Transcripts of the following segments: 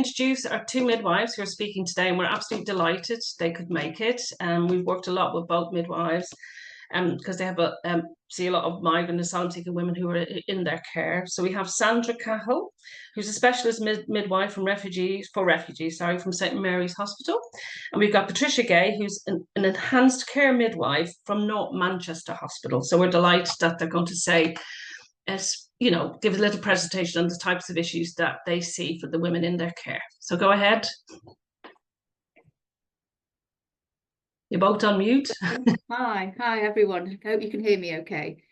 Introduce our two midwives who are speaking today, and we're absolutely delighted they could make it. We've worked a lot with both midwives because they have see a lot of migrant asylum seeking women who are in their care. So we have Sandra Cahill, who's a specialist midwife from refugees, from St Mary's Hospital. And we've got Patricia Gay, who's an enhanced care midwife from North Manchester Hospital. So we're delighted that they're going to say, give a little presentation on the types of issues that they see for the women in their care. So go ahead. You're both on mute. Hi everyone. I hope you can hear me okay.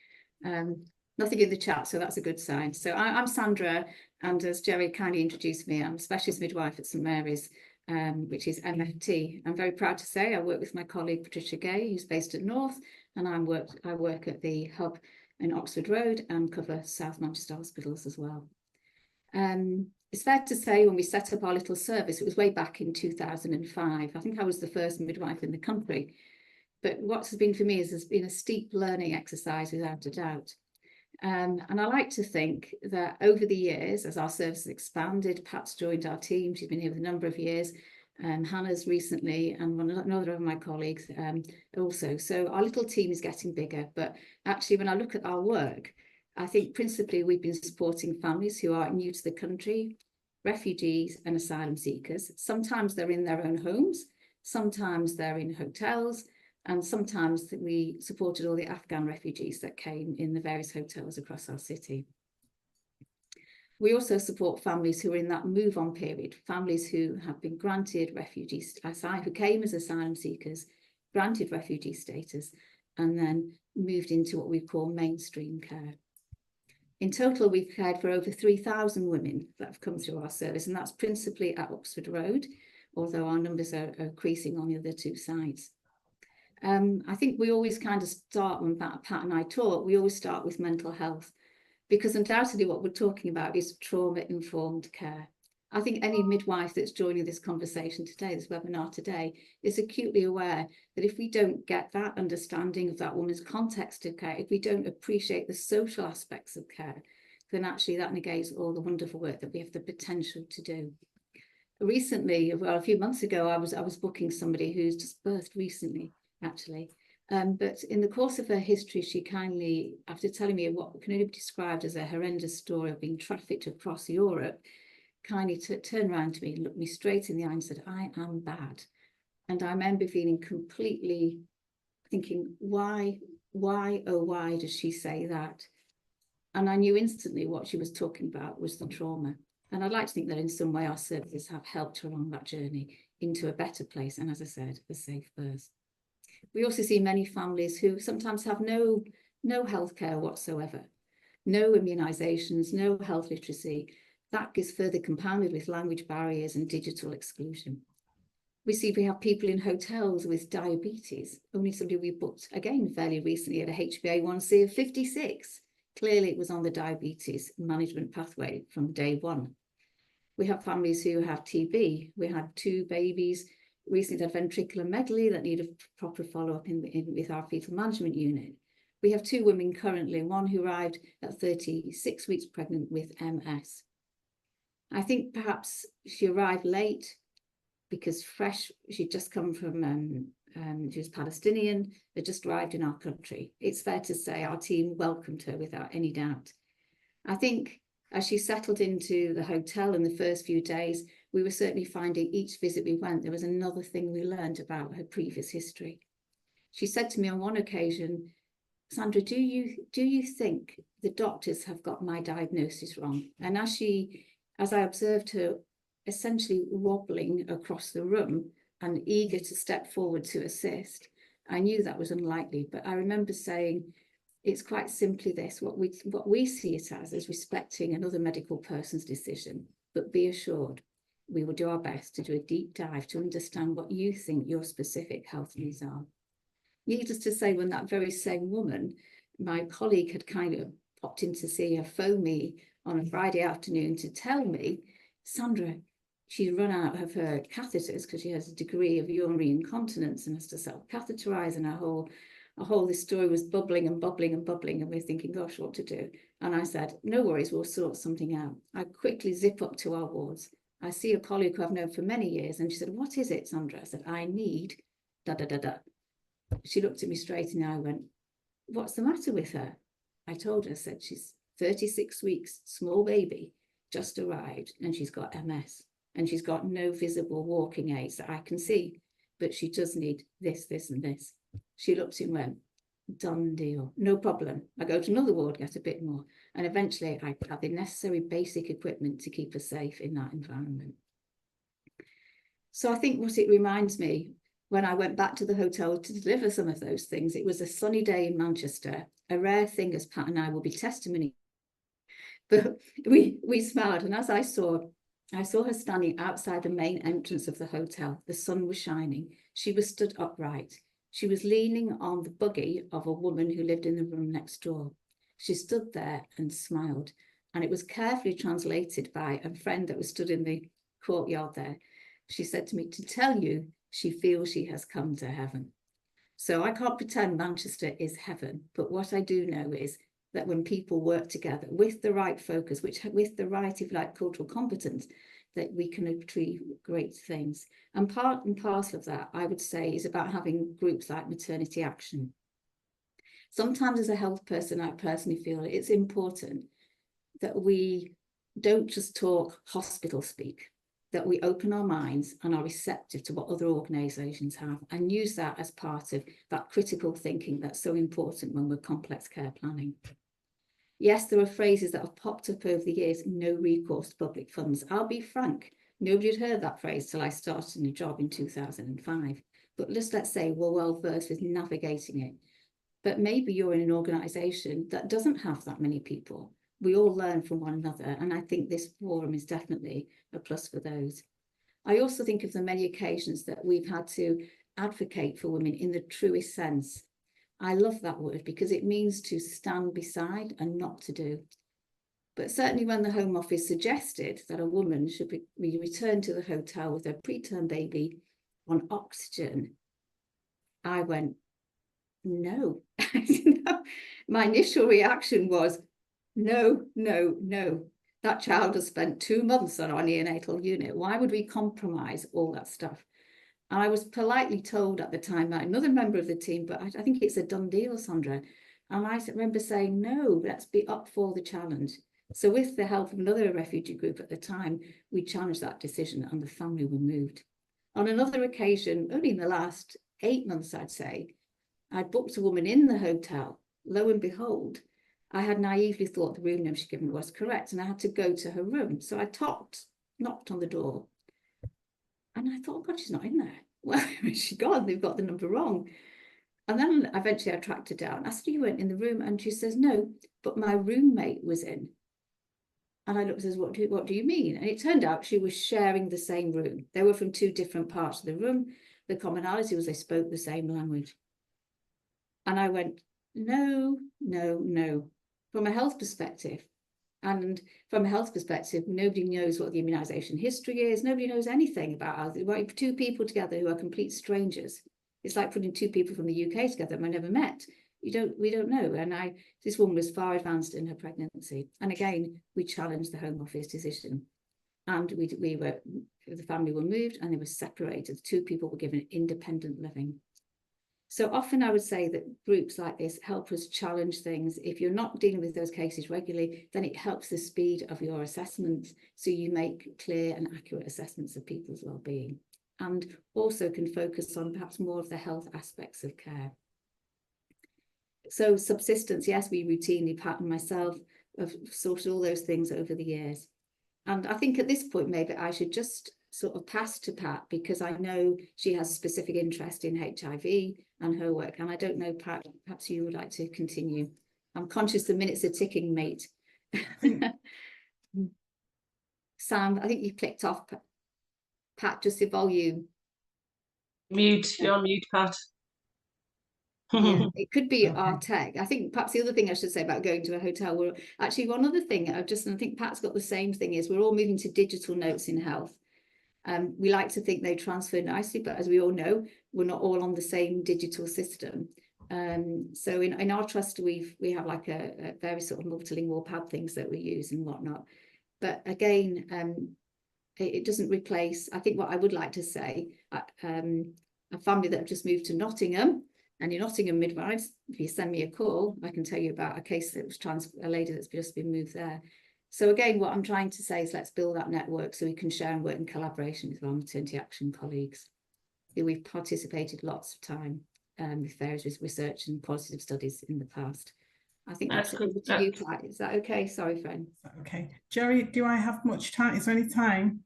Nothing in the chat, so that's a good sign. So I'm Sandra, and as Jerry kindly introduced me, I'm a specialist midwife at St Mary's, which is MFT. I'm very proud to say I work with my colleague Patricia Gay, who's based at North, and I work at the hub in Oxford Road and cover South Manchester hospitals as well. It's fair to say when we set up our little service, it was way back in 2005. I think I was the first midwife in the country. But what has been for me has been a steep learning exercise without a doubt. And I like to think that over the years, as our service has expanded, Pat's joined our team, she's been here for a number of years, Hannah's recently, and another of my colleagues also. So our little team is getting bigger, but actually when I look at our work, I think principally we've been supporting families who are new to the country, refugees and asylum seekers. Sometimes they're in their own homes, sometimes they're in hotels, and sometimes we supported all the Afghan refugees that came in the various hotels across our city. We also support families who are in that move-on period, families who have been granted who came as asylum seekers, granted refugee status, and then moved into what we call mainstream care. In total, we've cared for over 3,000 women that have come through our service, and that's principally at Oxford Road, although our numbers are increasing on the other two sites. I think we always kind of start, when Pat and I talk, we always start with mental health, because undoubtedly what we're talking about is trauma-informed care. I think any midwife that's joining this conversation today, this webinar today, is acutely aware that if we don't get that understanding of that woman's context of care, if we don't appreciate the social aspects of care, then actually that negates all the wonderful work that we have the potential to do. Recently, well, a few months ago, I was booking somebody who's just birthed recently, actually. But in the course of her history, she kindly, after telling me what can only be described as a horrendous story of being trafficked across Europe, kindly turned around to me, looked me straight in the eye and said, "I am bad." And I remember feeling completely thinking, why does she say that? And I knew instantly what she was talking about was the trauma. And I'd like to think that in some way our services have helped her along that journey into a better place. And as I said, a safe birth. We also see many families who sometimes have no healthcare whatsoever, no immunisations, no health literacy. That is further compounded with language barriers and digital exclusion. We have people in hotels with diabetes. Only somebody we booked, again, fairly recently at a HbA1c of 56. Clearly, it was on the diabetes management pathway from day one. We have families who have TB. We had 2 babies recently had ventricular megaly that need a proper follow-up with our fetal management unit. We have 2 women currently, one who arrived at 36 weeks pregnant with MS. I think perhaps she arrived late because she'd just come from, she was Palestinian, had just arrived in our country. It's fair to say our team welcomed her without any doubt. I think as she settled into the hotel in the first few days, we were certainly finding each visit we went, there was another thing we learned about her previous history. She said to me on one occasion, "Sandra, do you think the doctors have got my diagnosis wrong?" And as I observed her essentially wobbling across the room and eager to step forward to assist, I knew that was unlikely. But I remember saying, it's quite simply this, what we see it as is respecting another medical person's decision, but be assured we will do our best to do a deep dive to understand what you think your specific health needs are. Needless to say, when that very same woman, my colleague, had kind of popped in to see her, phone me on a Friday afternoon to tell me, "Sandra, she's run out of her catheters because she has a degree of urinary incontinence and has to self-catheterize, and this story was bubbling and bubbling and bubbling, and we're thinking, gosh, what to do?" And I said, "No worries, we'll sort something out." I quickly zip up to our wards. I see a colleague who I've known for many years, and she said, what is it, Sandra? I said, I need da da da da. She looked at me straight in the eye and went, what's the matter with her? I told her, I said, she's 36 weeks, small baby, just arrived, and she's got MS, and she's got no visible walking aids that I can see, but she does need this, this, and this. She looked and went, done deal, no problem. I go to another ward, get a bit more, and eventually I had the necessary basic equipment to keep her safe in that environment. So I think what it reminds me, when I went back to the hotel to deliver some of those things, it was a sunny day in Manchester, a rare thing, as Pat and I will be testimony. But we smiled, and as I saw her standing outside the main entrance of the hotel. The sun was shining. She was stood upright. She was leaning on the buggy of a woman who lived in the room next door. She stood there and smiled, and it was carefully translated by a friend that was stood in the courtyard there. She said to me, to tell you, she feels she has come to heaven. So I can't pretend Manchester is heaven, but what I do know is that when people work together with the right focus, with the right, if you like, cultural competence, that we can achieve great things. And part and parcel of that, I would say, is about having groups like Maternity Action. Sometimes as a health person, I personally feel it's important that we don't just talk hospital speak, that we open our minds and are receptive to what other organisations have and use that as part of that critical thinking that's so important when we're complex care planning. Yes, there are phrases that have popped up over the years, no recourse to public funds. I'll be frank, nobody had heard that phrase till I started in a job in 2005. But let's say we're well versed with navigating it. But maybe you're in an organisation that doesn't have that many people. We all learn from one another, and I think this forum is definitely a plus for those. I also think of the many occasions that we've had to advocate for women in the truest sense. I love that word because it means to stand beside and not to do. But certainly when the Home Office suggested that a woman should be returned to the hotel with her preterm baby on oxygen, I went, no. My initial reaction was, no, no, no. That child has spent 2 months on our neonatal unit. Why would we compromise all that stuff? And I was politely told at the time by another member of the team, but I think it's a done deal, Sandra. And I remember saying, no, let's be up for the challenge. So with the help of another refugee group at the time, we challenged that decision and the family were moved. On another occasion, only in the last 8 months, I'd say, I'd booked a woman in the hotel. Lo and behold, I had naively thought the room name she'd given was correct, and I had to go to her room. So I knocked on the door, and I thought, oh God, she's not in there. Well, where's she gone? They've got the number wrong. And then eventually I tracked her down. I said, you weren't in the room? And she says, no, but my roommate was in. And I looked and says, what do you mean? And it turned out she was sharing the same room. They were from 2 different parts of the room. The commonality was they spoke the same language. And I went, no, no, no. From a health perspective, and from a health perspective, nobody knows what the immunisation history is. Nobody knows anything about us. 2 people together who are complete strangers. It's like putting 2 people from the UK together who I never met. We don't know. And this woman was far advanced in her pregnancy. And again, we challenged the Home Office decision. And the family were moved and they were separated. 2 people were given independent living. So often I would say that groups like this help us challenge things. If you're not dealing with those cases regularly, then it helps the speed of your assessments, so you make clear and accurate assessments of people's well-being, and also can focus on perhaps more of the health aspects of care. So subsistence, yes, we routinely, Pat and myself, have sorted all those things over the years. And I think at this point, maybe I should just sort of pass to Pat, because I know she has specific interest in HIV and her work. And I don't know, Pat, perhaps you would like to continue. I'm conscious the minutes are ticking, mate. Sam, I think you clicked off. Pat, just the volume. Mute, you're on mute, Pat. Yeah, it could be Okay. our tech. I think perhaps the other thing I should say about going to a hotel, we're actually, one other thing and I think Pat's got the same thing, is we're all moving to digital notes in health. We like to think they transfer nicely, but as we all know, we're not all on the same digital system. So in our trust, we have like a very sort of multilingual pad things that we use and whatnot. But again, it doesn't replace, I think what I would like to say, a family that have just moved to Nottingham, and your Nottingham midwives, if you send me a call, I can tell you about a case that was a lady that's just been moved there. So again, what I'm trying to say is let's build that network so we can share and work in collaboration with our Maternity Action colleagues, who we've participated lots of time with various research and qualitative studies in the past. I think that's it. Over to you, Pat. Is that okay? Sorry, friend. Okay. Jerry, do I have much time? Is there any time?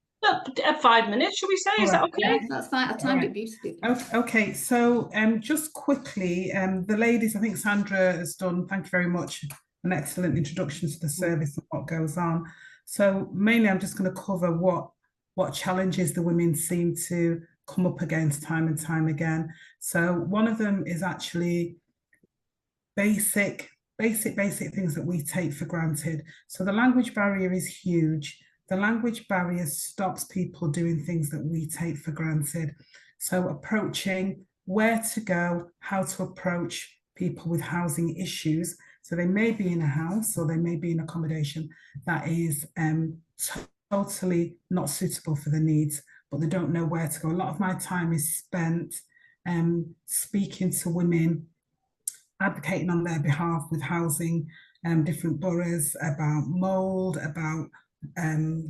5 minutes, should we say? Is that okay? Yeah, that's fine. I timed it beautifully. Okay, so just quickly, the ladies, I think Sandra has done, thank you very much, an excellent introduction to the service and what goes on. So mainly I'm just going to cover what challenges the women seem to come up against time and time again. So one of them is actually basic things that we take for granted. So the language barrier is huge. The language barrier stops people doing things that we take for granted. So approaching where to go, how to approach people with housing issues. So they may be in a house or they may be in accommodation that is totally not suitable for their needs, but they don't know where to go. A lot of my time is spent speaking to women, advocating on their behalf with housing, different boroughs, about mold, about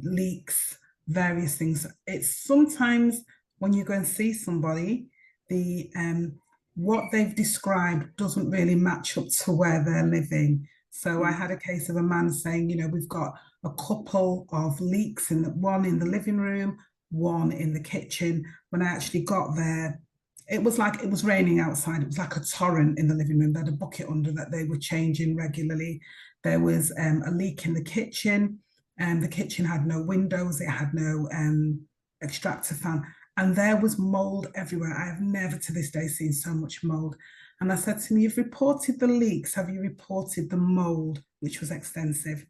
leaks, various things. It's sometimes when you go and see somebody, the what they've described doesn't really match up to where they're living. So I had a case of a man saying, you know, we've got a couple of leaks, one in the living room, one in the kitchen. When I actually got there, it was like it was raining outside. It was like a torrent in the living room. They had a bucket under that they were changing regularly. There was a leak in the kitchen. The kitchen had no windows. It had no extractor fan. And there was mold everywhere. I have never to this day seen so much mold. And I said to him, you've reported the leaks. Have you reported the mold, which was extensive?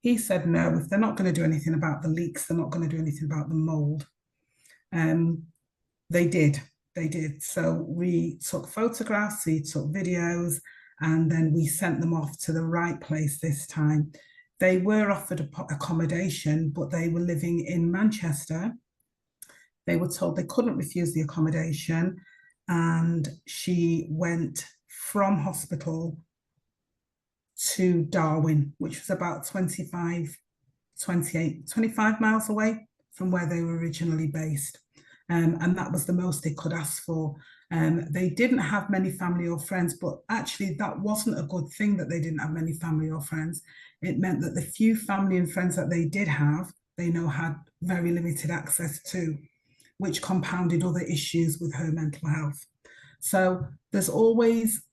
He said, no, if they're not going to do anything about the leaks, they're not going to do anything about the mold. They did. So we took photographs, we took videos, and then we sent them off to the right place this time. They were offered accommodation, but they were living in Manchester. They were told they couldn't refuse the accommodation, and she went from hospital to Darwin, which was about 25 miles away from where they were originally based. And that was the most they could ask for. They didn't have many family or friends, but actually that wasn't a good thing that they didn't have many family or friends. It meant that the few family and friends that they did have, they now had very limited access to, which compounded other issues with her mental health. So there's always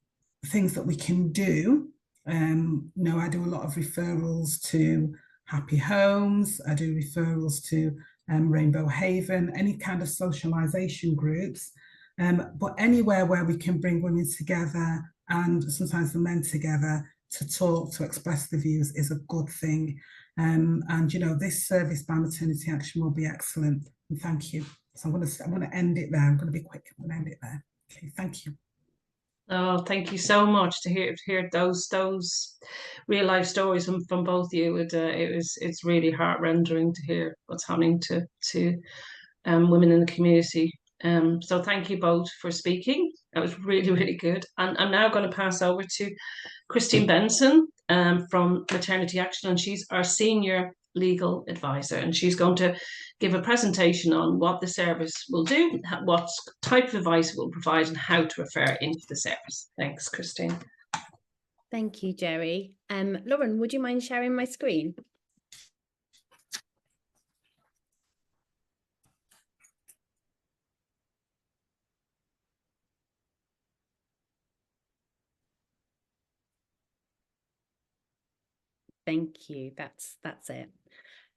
things that we can do. I do a lot of referrals to Happy Homes. I do referrals to Rainbow Haven, any kind of socialization groups, but anywhere where we can bring women together and sometimes the men together to talk, to express the views is a good thing. And this service by Maternity Action will be excellent. And thank you. So I'm going to end it there. I'm going to be quick. I'm going to end it there. Okay, thank you. Oh, thank you so much to hear those real life stories from both of you. It's really heart rending to hear what's happening to women in the community. So thank you both for speaking. That was really, really good. And I'm now going to pass over to Christine Benson from Maternity Action, and she's our senior legal advisor, and she's going to give a presentation on what the service will do, what type of advice it will provide, and how to refer into the service. Thanks, Christine. Thank you, Jerry. Lauren, would you mind sharing my screen? Thank you. That's it.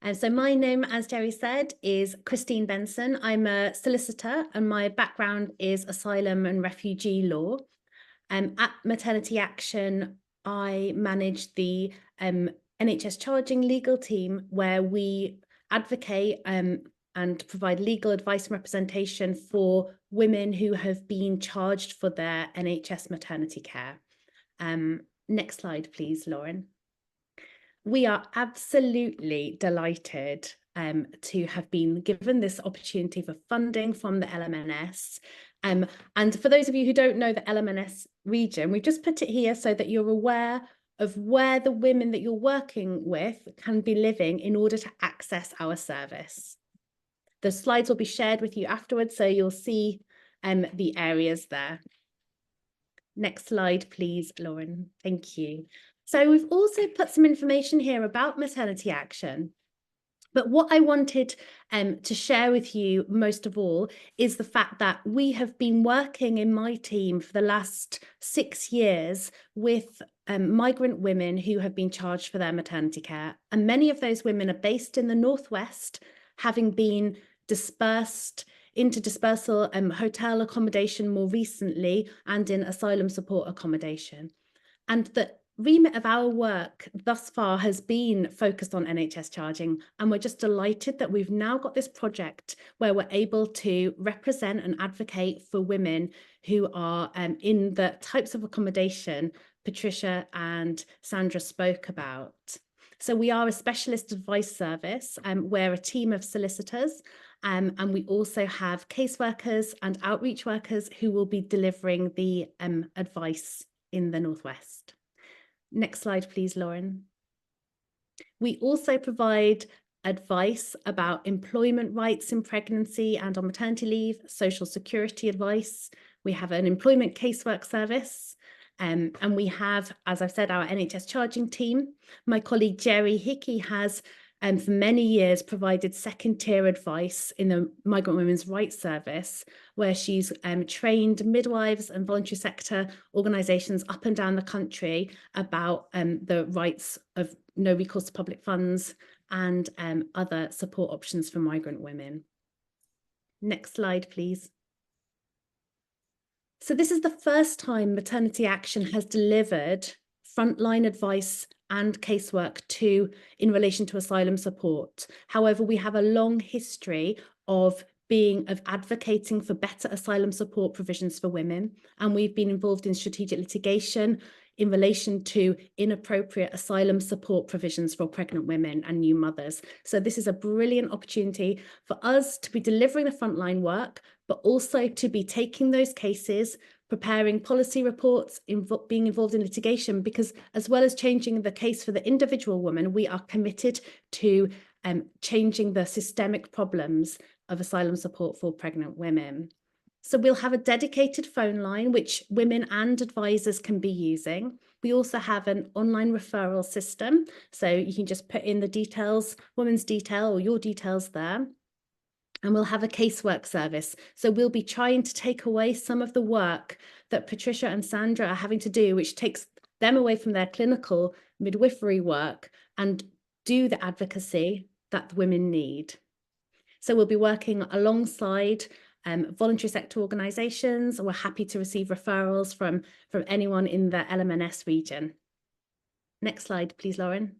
And so my name, as Jerry said, is Christine Benson. I'm a solicitor and my background is asylum and refugee law. At Maternity Action, I manage the NHS charging legal team, where we advocate and provide legal advice and representation for women who have been charged for their NHS maternity care. Next slide, please, Lauren. We are absolutely delighted to have been given this opportunity for funding from the LMNS. And for those of you who don't know the LMNS region, we've just put it here so that you're aware of where the women that you're working with can be living in order to access our service. The slides will be shared with you afterwards, so you'll see the areas there. Next slide, please, Lauren. Thank you. So we've also put some information here about Maternity Action. But what I wanted to share with you most of all is the fact that we have been working in my team for the last 6 years with migrant women who have been charged for their maternity care. And many of those women are based in the Northwest, having been dispersed into dispersal hotel accommodation more recently and in asylum support accommodation. And the remit of our work thus far has been focused on NHS charging, and we're just delighted that we've now got this project where we're able to represent and advocate for women who are in the types of accommodation Patricia and Sandra spoke about. So we are a specialist advice service. We're a team of solicitors, and we also have caseworkers and outreach workers who will be delivering the advice in the Northwest. Next slide, please, Lauren. We also provide advice about employment rights in pregnancy and on maternity leave, social security advice. We have an employment casework service. And we have, as I've said, our NHS charging team. My colleague Jerry Hickey has for many years provided second tier advice in the Migrant Women's Rights Service, where she's trained midwives and voluntary sector organisations up and down the country about the rights of no recourse to public funds and other support options for migrant women. Next slide, please. So this is the first time Maternity Action has delivered frontline advice and casework in relation to asylum support. However, we have a long history of advocating for better asylum support provisions for women, and we've been involved in strategic litigation in relation to inappropriate asylum support provisions for pregnant women and new mothers. So this is a brilliant opportunity for us to be delivering the frontline work, but also to be taking those cases, preparing policy reports, being involved in litigation, because as well as changing the case for the individual woman, we are committed to changing the systemic problems of asylum support for pregnant women. So we'll have a dedicated phone line, which women and advisors can be using. We also have an online referral system. So you can just put in the details, woman's detail or your details there. And we'll have a casework service. So we'll be trying to take away some of the work that Patricia and Sandra are having to do, which takes them away from their clinical midwifery work and do the advocacy that women need. So we'll be working alongside voluntary sector organisations. We're happy to receive referrals from anyone in the LMNS region. Next slide, please, Lauren.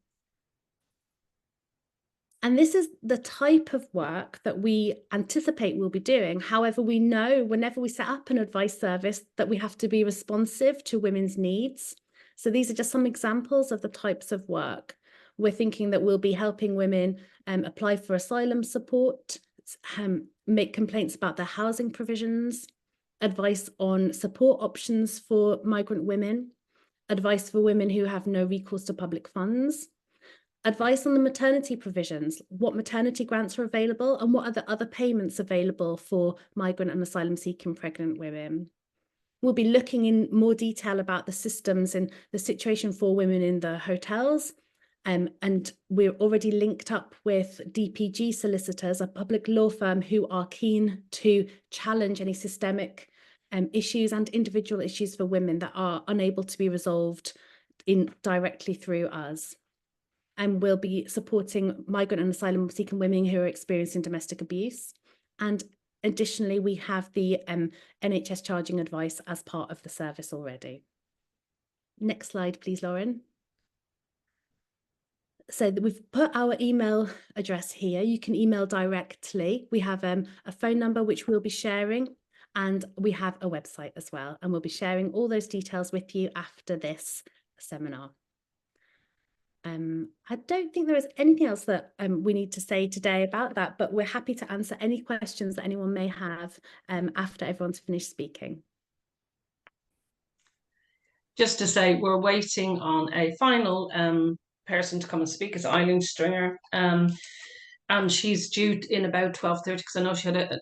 And this is the type of work that we anticipate we'll be doing. However, we know whenever we set up an advice service that we have to be responsive to women's needs. So these are just some examples of the types of work. We're thinking that we'll be helping women apply for asylum support, make complaints about their housing provisions, advice on support options for migrant women, advice for women who have no recourse to public funds, advice on the maternity provisions, what maternity grants are available and what are the other payments available for migrant and asylum seeking pregnant women. We'll be looking in more detail about the systems and the situation for women in the hotels. And we're already linked up with DPG solicitors, a public law firm who are keen to challenge any systemic issues and individual issues for women that are unable to be resolved directly through us. And we'll be supporting migrant and asylum seeking women who are experiencing domestic abuse. And additionally, we have the NHS charging advice as part of the service already. Next slide, please, Lauren. So we've put our email address here. You can email directly. We have a phone number which we'll be sharing, and we have a website as well. And we'll be sharing all those details with you after this seminar. I don't think there is anything else that we need to say today about that, but we're happy to answer any questions that anyone may have after everyone's finished speaking. Just to say, we're waiting on a final person to come and speak, is Eileen Stringer. And she's due in about 12:30 because I know she had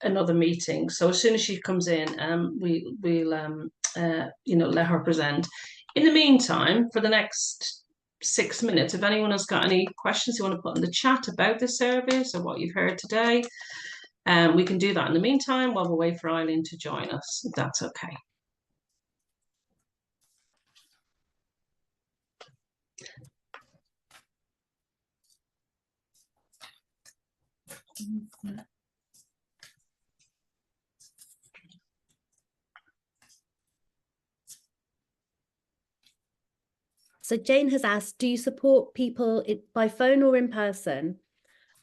another meeting. So as soon as she comes in, we'll let her present. In the meantime, for the next 6 minutes, if anyone has got any questions you want to put in the chat about the service or what you've heard today, we can do that in the meantime while we wait for Eileen to join us, if that's okay. So Jane has asked, do you support people by phone or in person?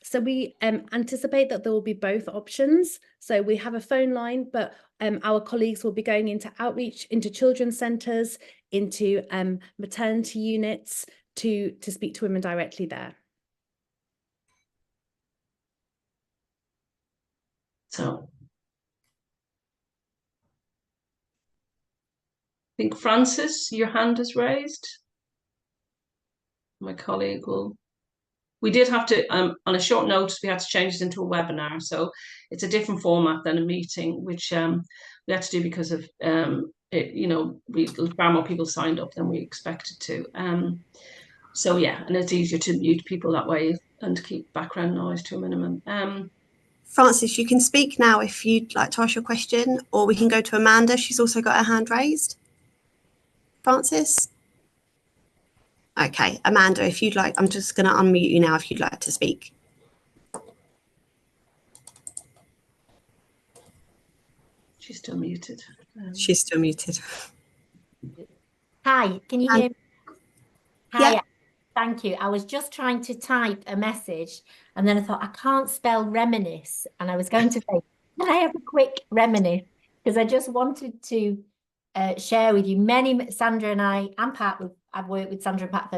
So we anticipate that there will be both options. So we have a phone line, but our colleagues will be going into outreach, into children's centres, into maternity units to speak to women directly there. So I think Francis, your hand is raised. My colleague will. We did have to, on a short notice, we had to change it into a webinar. So it's a different format than a meeting, which we had to do because of, far more people signed up than we expected to. So yeah, and it's easier to mute people that way and keep background noise to a minimum. Francis, you can speak now if you'd like to ask your question, or we can go to Amanda. She's also got her hand raised. Francis? Okay, Amanda, if you'd like, I'm just going to unmute you now if you'd like to speak. She's still muted. She's still muted. Hi, can you hear me? Hi, Yeah. thank you. I was just trying to type a message and then I thought I can't spell reminisce. And I was going to say, can I have a quick reminisce? Because I just wanted to share with you Sandra and I and Pat, I've worked with Sandra and Pat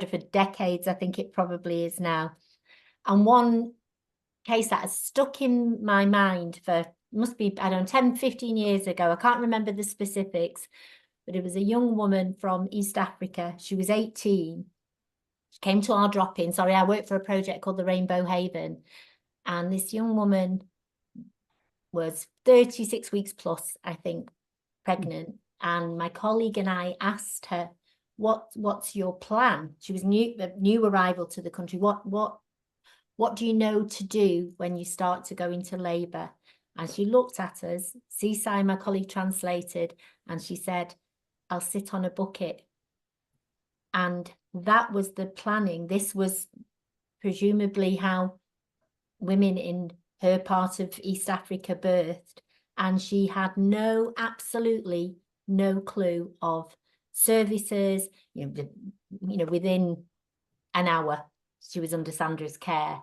for decades, I think it probably is now. And one case that has stuck in my mind for, must be, I don't know, 10, 15 years ago. I can't remember the specifics, but it was a young woman from East Africa. She was 18. She came to our drop-in. Sorry, I worked for a project called the Rainbow Haven. And this young woman was 36 weeks plus, I think, pregnant. And my colleague and I asked her, what's your plan? She was new arrival to the country. What do you know to do when you start to go into labour? And she looked at us, Seaside, my colleague, translated, and she said, I'll sit on a bucket. And that was the planning. This was presumably how women in her part of East Africa birthed. And she had absolutely no clue of services, within an hour, she was under Sandra's care.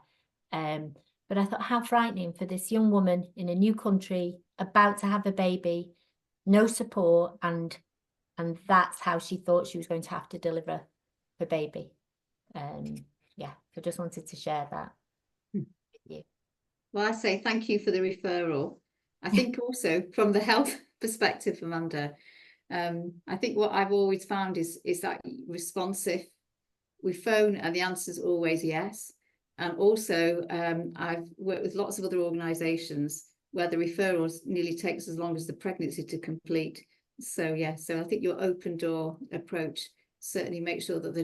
But I thought, how frightening for this young woman in a new country, about to have a baby, no support, and that's how she thought she was going to have to deliver her baby. Yeah, I just wanted to share that with you. Well, I say thank you for the referral. I think also from the health perspective, Amanda, I think what I've always found is that responsive. We phone and the answer is always yes. And also, I've worked with lots of other organisations where the referrals nearly takes as long as the pregnancy to complete. So yeah, so I think your open door approach certainly makes sure that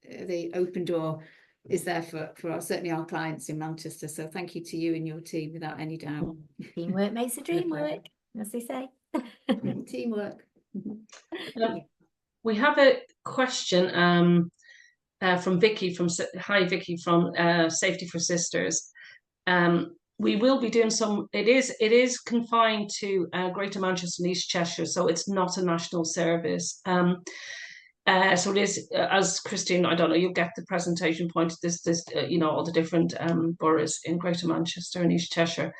the open door is there for certainly our clients in Manchester. So thank you to you and your team, without any doubt. Teamwork makes the dream work, as they say. Teamwork. We have a question from Vicky from Safety for Sisters. We will be doing some. It is confined to Greater Manchester and East Cheshire, so it's not a national service. So it is, as Christine, I don't know, you'll get the presentation point. This all the different boroughs in Greater Manchester and East Cheshire.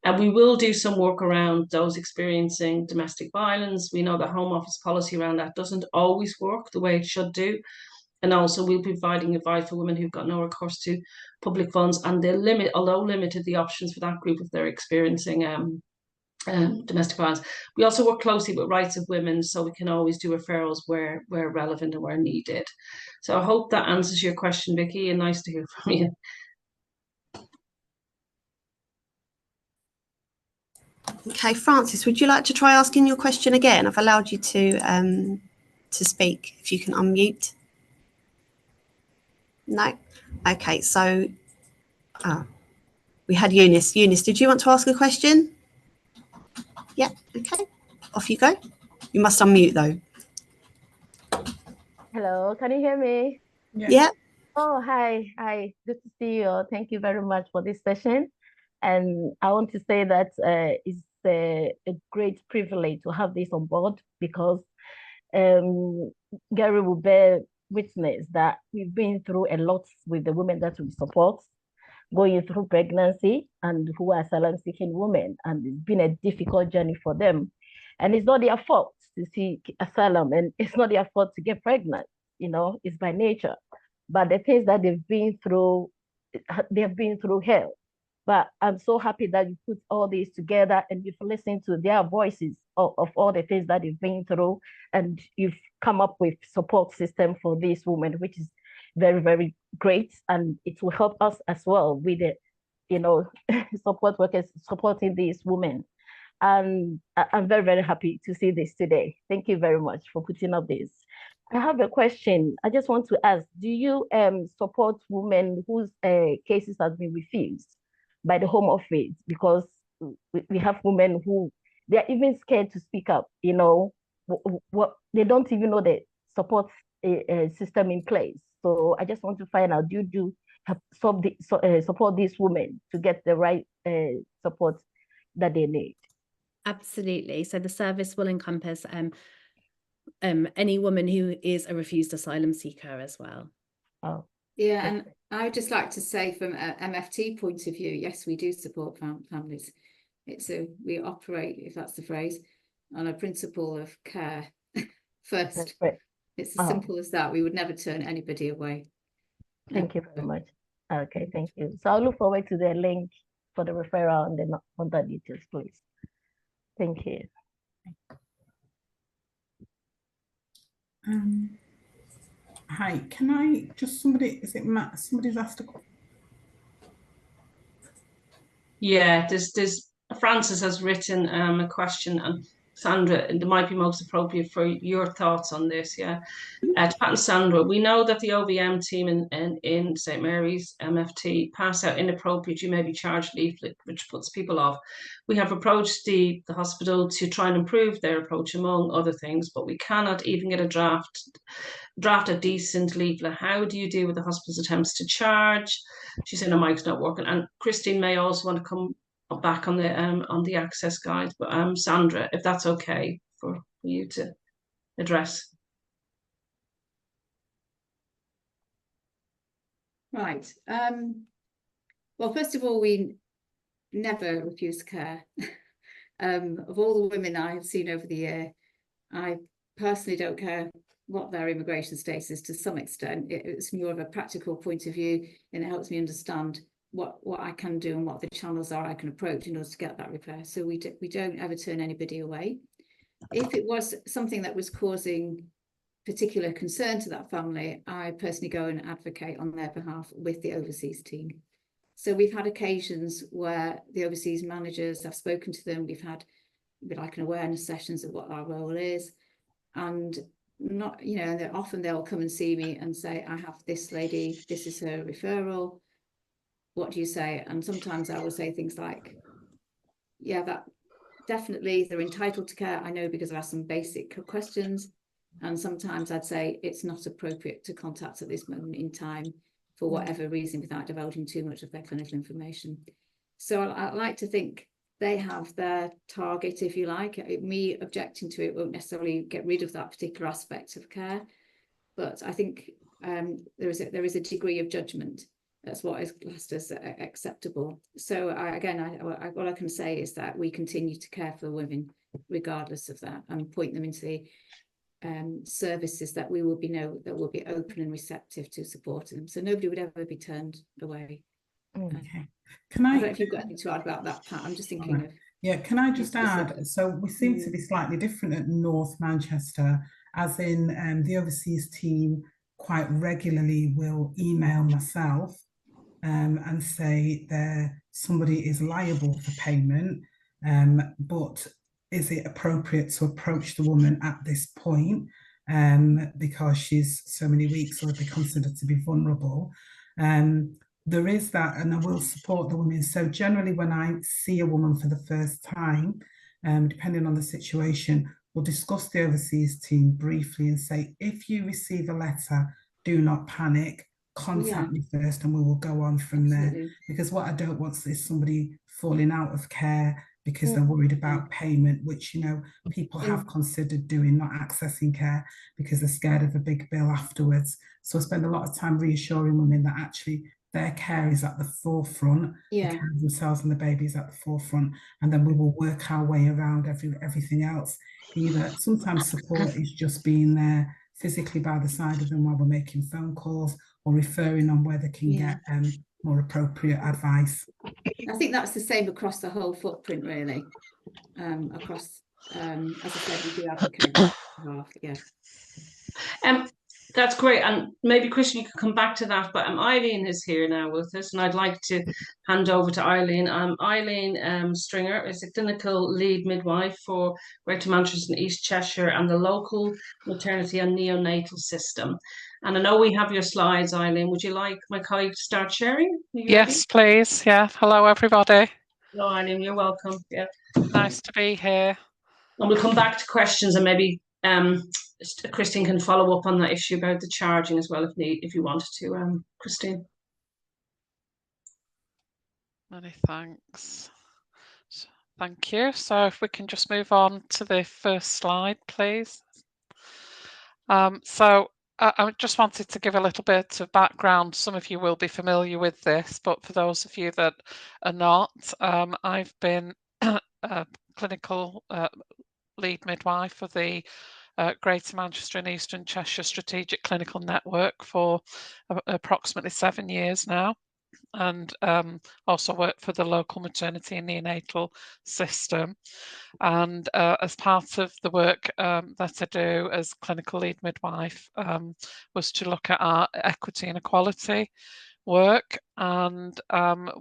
And we will do some work around those experiencing domestic violence. We know that Home Office policy around that doesn't always work the way it should do. And also we'll be providing advice for women who've got no recourse to public funds, and they'll limit, although limited, the options for that group if they're experiencing domestic violence. We also work closely with Rights of Women, so we can always do referrals where relevant and where needed. So I hope that answers your question, Vicky, and nice to hear from you. Okay, Francis, would you like to try asking your question again? I've allowed you to speak. If you can unmute. No? Okay, so we had Eunice. Eunice, did you want to ask a question? Yeah, okay. Off you go. You must unmute though. Hello, can you hear me? Yeah. Oh, hi. Good to see you. Thank you very much for this session. And I want to say that it's a great privilege to have this on board, because Gary will bear witness that we've been through a lot with the women that we support, going through pregnancy, and who are asylum-seeking women, and it's been a difficult journey for them. And it's not their fault to seek asylum, and it's not their fault to get pregnant, it's by nature. But the things that they've been through hell. But I'm so happy that you put all these together and you've listened to their voices of all the things that they've been through, and you've come up with support system for these women, which is very, very great. And it will help us as well with the, support workers supporting these women. And I'm very, very happy to see this today. Thank you very much for putting up this. I have a question. I just want to ask, do you support women whose cases have been refused by the Home Office? Because we have women who, they're even scared to speak up, what they don't even know the support system in place. So I just want to find out, do you support these women to get the right support that they need? Absolutely. So the service will encompass any woman who is a refused asylum seeker as well. Oh, Yeah, and I would just like to say, from an MFT point of view, yes, we do support families. We operate, if that's the phrase, on a principle of care first. right. It's as simple as that. We would never turn anybody away. Thank you very much. Okay, thank you. So I'll look forward to the link for the referral and the contact details, please. Thank you. Hi, can I just, is it Matt? Somebody's asked a question. Yeah, there's Francis has written a question, and Sandra, it might be most appropriate for your thoughts on this. Yeah, Pat and Sandra, we know that the OVM team in St Mary's MFT pass out inappropriate, you may be charged leaflet, which puts people off. We have approached the hospital to try and improve their approach, among other things, but we cannot even get a draft a decent leaflet. How do you deal with the hospital's attempts to charge? She said her mic's not working. And Christine may also want to come back on the access guide, but Sandra, if that's okay for you to address. Right. Well, first of all, we never refuse care. Of all the women I have seen over the year, I personally don't care what their immigration status is. To some extent, it's more of a practical point of view, and it helps me understand what I can do and what the channels are I can approach in order to get that repair. So we don't ever turn anybody away. If it was something that was causing particular concern to that family, I personally go and advocate on their behalf with the overseas team. So we've had occasions where the overseas managers have spoken to them. We've had like an awareness sessions of what our role is, and not, often they'll come and see me and say, I have this lady, this is her referral, what do you say? And sometimes I will say things like, yeah, that definitely they're entitled to care, I know, because I've asked some basic questions. And sometimes I'd say it's not appropriate to contact at this moment in time for whatever reason, without divulging too much of their clinical information. So I like to think they have their target, if you like. Me objecting to it won't necessarily get rid of that particular aspect of care, but I think there is a degree of judgment. That's what is classed as acceptable. So what I can say is that we continue to care for women regardless of that, and point them into services that we will be that will be open and receptive to supporting them. So nobody would ever be turned away. Okay. I don't know if you've got anything to add about that, Pat. I'm just thinking of. Yeah, can I just add? So we seem to be slightly different at North Manchester, as in the overseas team quite regularly will email myself and say somebody is liable for payment, but is it appropriate to approach the woman at this point because she's so many weeks or they considered to be vulnerable? There is that, and I will support the women. So generally when I see a woman for the first time, depending on the situation, we'll discuss the overseas team briefly and say, if you receive a letter, do not panic, contact me first and we will go on from there. Because what I don't want is somebody falling out of care because they're worried about payment, which, you know, people have considered doing, not accessing care because they're scared of a big bill afterwards. So I spend a lot of time reassuring women that actually their care is at the forefront, the care of themselves and the baby is at the forefront, and then we will work our way around everything else. Either sometimes support is just being there physically by the side of them while we're making phone calls or referring on where they can get more appropriate advice. I think that's the same across the whole footprint, really. Across, as I said, we do advocate on behalf, That's great, and maybe Christian, you could come back to that. But Eileen is here now with us, and I'd like to hand over to Eileen. Eileen Stringer is a clinical lead midwife for Greater Manchester and East Cheshire and the local maternity and neonatal system. And I know we have your slides, Eileen. Would you like my colleague to start sharing? Yes, please. Yeah. Hello, everybody. Hello, Eileen. You're welcome. Yeah. Nice to be here. And we'll come back to questions, and maybe Christine can follow up on that issue about the charging as well if you wanted to, Christine. Many thanks. Thank you. So if we can just move on to the first slide, please. So I just wanted to give a little bit of background. Some of you will be familiar with this, but for those of you that are not, I've been a clinical lead midwife for the Greater Manchester and Eastern Cheshire Strategic Clinical Network for approximately 7 years now, and also work for the local maternity and neonatal system. And as part of the work that I do as clinical lead midwife was to look at our equity and equality work, and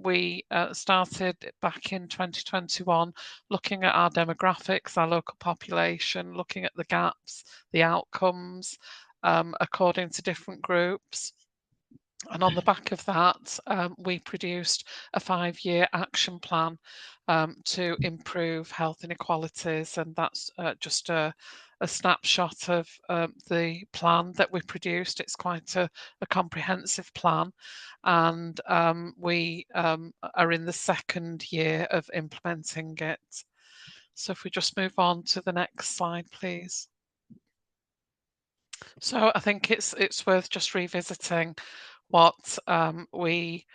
we started back in 2021 looking at our demographics, our local population, looking at the gaps, the outcomes according to different groups. And on the back of that, we produced a 5-year action plan to improve health inequalities, and that's just a snapshot of the plan that we produced. It's quite a comprehensive plan, and we are in the 2nd year of implementing it. So if we just move on to the next slide, please. So I think it's worth just revisiting what we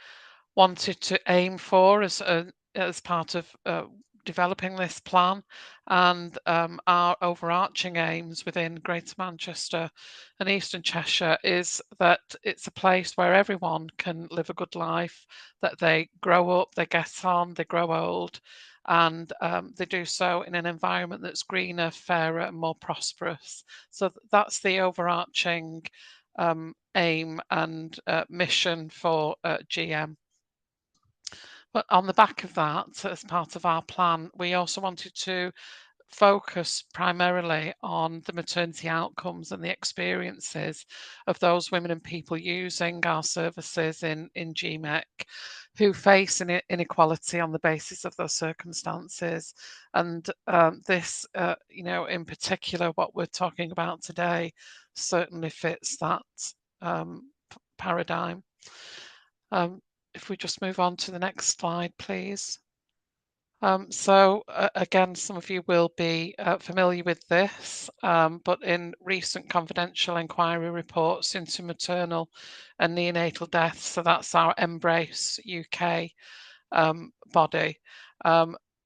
wanted to aim for as part of developing this plan, and our overarching aims within Greater Manchester and Eastern Cheshire is that it's a place where everyone can live a good life, that they grow up, they get on, they grow old, and they do so in an environment that's greener, fairer and more prosperous. So that's the overarching aim and mission for GM. But on the back of that, as part of our plan, we also wanted to focus primarily on the maternity outcomes and the experiences of those women and people using our services in GMEC who face inequality on the basis of their circumstances. And this, you know, in particular, what we're talking about today certainly fits that paradigm. If we just move on to the next slide, please. So again, some of you will be familiar with this, but in recent confidential inquiry reports into maternal and neonatal deaths, so that's our Embrace UK body,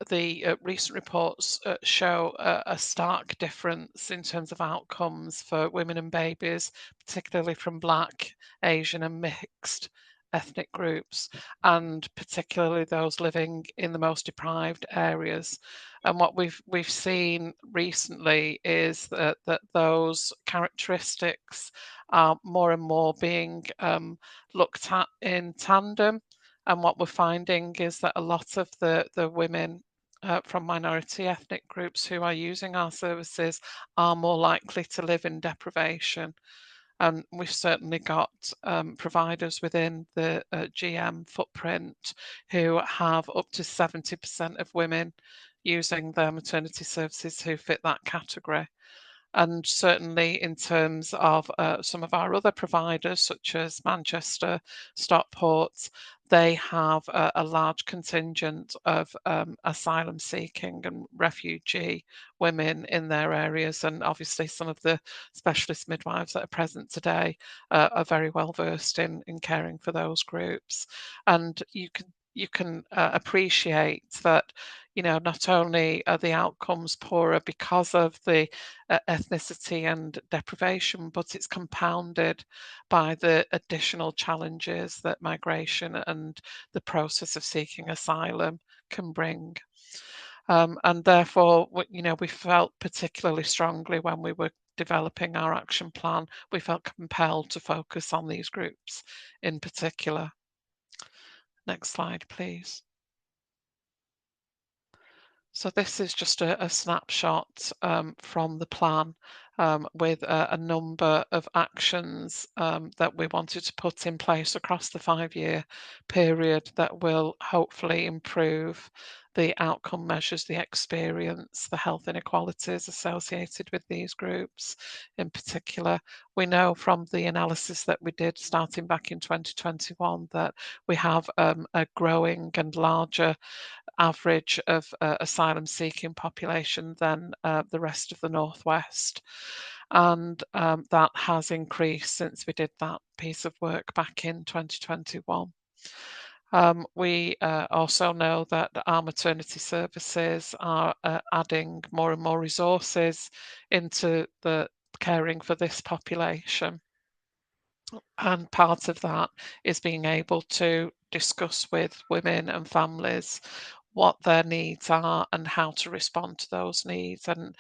the recent reports show a stark difference in terms of outcomes for women and babies, particularly from Black, Asian and mixed ethnic groups, and particularly those living in the most deprived areas. And what we've seen recently is that those characteristics are more and more being looked at in tandem. And what we're finding is that a lot of the women from minority ethnic groups who are using our services are more likely to live in deprivation. And we've certainly got providers within the GM footprint who have up to 70% of women using their maternity services who fit that category. And certainly in terms of some of our other providers, such as Manchester, Stockport, they have a large contingent of asylum seeking and refugee women in their areas. And obviously some of the specialist midwives that are present today are very well versed in caring for those groups. And you can appreciate that, you know, not only are the outcomes poorer because of the ethnicity and deprivation, but it's compounded by the additional challenges that migration and the process of seeking asylum can bring. And therefore, you know, we felt particularly strongly when we were developing our action plan, we felt compelled to focus on these groups in particular. Next slide, please. So this is just a snapshot from the plan with a number of actions that we wanted to put in place across the 5-year period that will hopefully improve the outcome measures, the experience, the health inequalities associated with these groups in particular. We know from the analysis that we did starting back in 2021 that we have a growing and larger average of asylum seeking population than the rest of the Northwest. And that has increased since we did that piece of work back in 2021. We also know that our maternity services are adding more and more resources into the caring for this population. And part of that is being able to discuss with women and families what their needs are and how to respond to those needs. And